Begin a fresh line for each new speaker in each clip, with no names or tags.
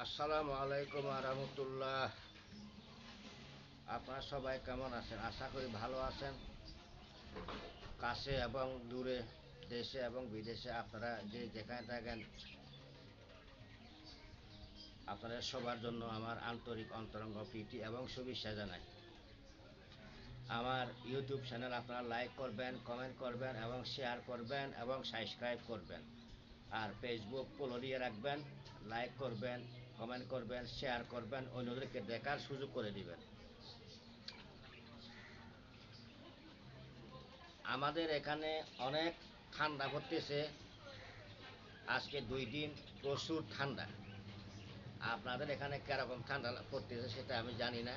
আসসালামু আলাইকুম রহমতুল্লাহ। আপনারা সবাই কেমন আছেন? আশা করি ভালো আছেন। কাছে এবং দূরে, দেশে এবং বিদেশে আপনারা যে যেখানে থাকেন, আপনাদের সবার জন্য আমার আন্তরিক অন্তরঙ্গ প্রীতি এবং শুভেচ্ছা জানাই। আমার ইউটিউব চ্যানেল আপনারা লাইক করবেন, কমেন্ট করবেন এবং শেয়ার করবেন এবং সাবস্ক্রাইব করবেন। আর ফেসবুক ফলো দিয়ে রাখবেন, লাইক করবেন, কমেন্ট করবেন, শেয়ার করবেন, অন্যদেরকে দেখার সুযোগ করে দিবেন। আমাদের এখানে অনেক ঠান্ডা পড়তেছে। আজকে 2 দিন প্রচুর ঠান্ডা। আপনাদের এখানে কিরকম ঠান্ডা পড়তেছে সেটা আমি জানি না,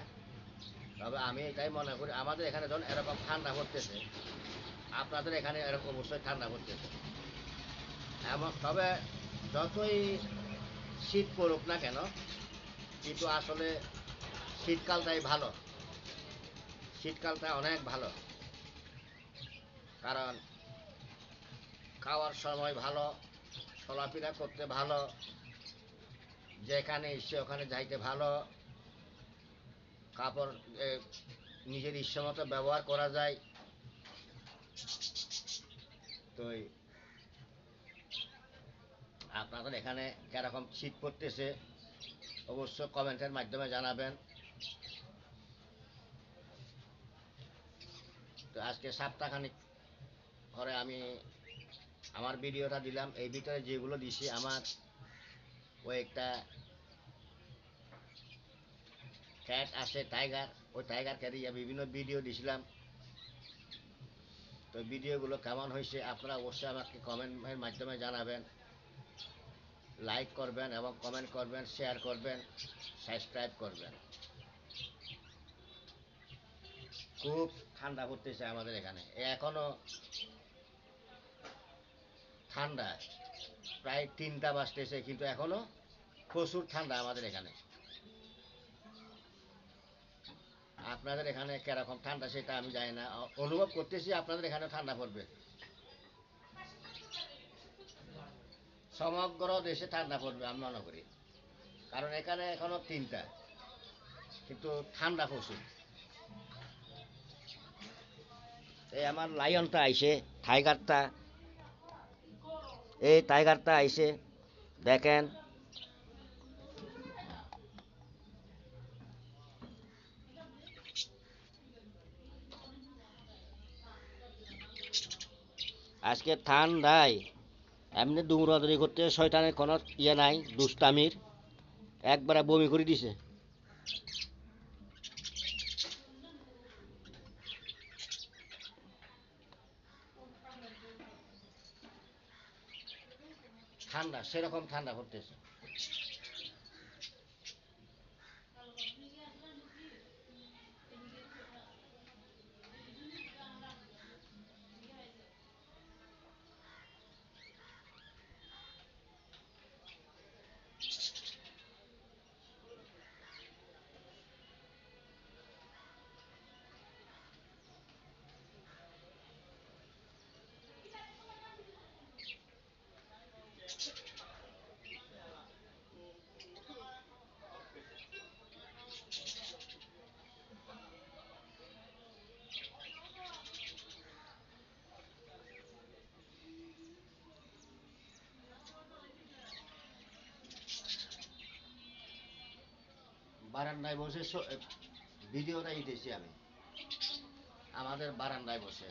তবে আমি এটাই মনে করি আমাদের এখানে যখন এরকম ঠান্ডা পড়তেছে, আপনাদের এখানে এরকম অবশ্যই ঠান্ডা পড়তেছে। এমন তবে যতই শীত পড়ুক না কেন, কিন্তু আসলে শীতকালটাই ভালো। শীতকালটা অনেক ভালো, কারণ খাওয়ার সময় ভালো, চলাফেরা করতে ভালো, যেখানে ইচ্ছে ওখানে যাইতে ভালো, কাপড় নিজের ইচ্ছে মতো ব্যবহার করা যায়। তো আপনাদের এখানে কিরকম শীত পড়তেছে অবশ্য কমেন্টের মাধ্যমে জানাবেন। তো আজকে সপ্তাহখানিক পরে আমি আমার ভিডিওটা দিলাম। এই ভিতরে যেগুলো দিছি আমার ওই একটা ক্যাট আছে, টাইগার, ওই টাইগারকে দিয়ে বিভিন্ন ভিডিও দিছিলাম। তো ভিডিওগুলো কেমন হয়েছে আপনারা অবশ্যই আমাকে কমেন্টের মাধ্যমে জানাবেন। লাইক করবেন এবং কমেন্ট করবেন, শেয়ার করবেন, সাবস্ক্রাইব করবেন। খুব ঠান্ডা পড়তেছে আমাদের এখানে, এখনো ঠান্ডা। প্রায় 3টা বাজতেছে, কিন্তু এখনো প্রচুর ঠান্ডা আমাদের এখানে। আপনাদের এখানে কিরকম ঠান্ডা সেটা আমি জানি না, অনুভব করতেছি আপনাদের এখানে ঠান্ডা পড়বে। সমগ্র দেশে ঠান্ডা পড়বে আমি মনে করি, কারণ এখানে এখনো 3টা, কিন্তু ঠান্ডা প্রচুর। এই আমার লায়নটা আইছে, টাইগারটা, এই টাইগারটা আইছে, দেখেন। আজকে ঠান্ডায় এমনি দৌড়াদৌড়ি করতে শয়তানের কোনো ইয়ে নাই, দুষ্টামির একবারে বমি করে দিছে। ঠান্ডা সেরকম ঠান্ডা পড়তেছে। বারান্দায় বসে ভিডিওটা দিতেছি আমি, আমাদের বারান্দায় বসে।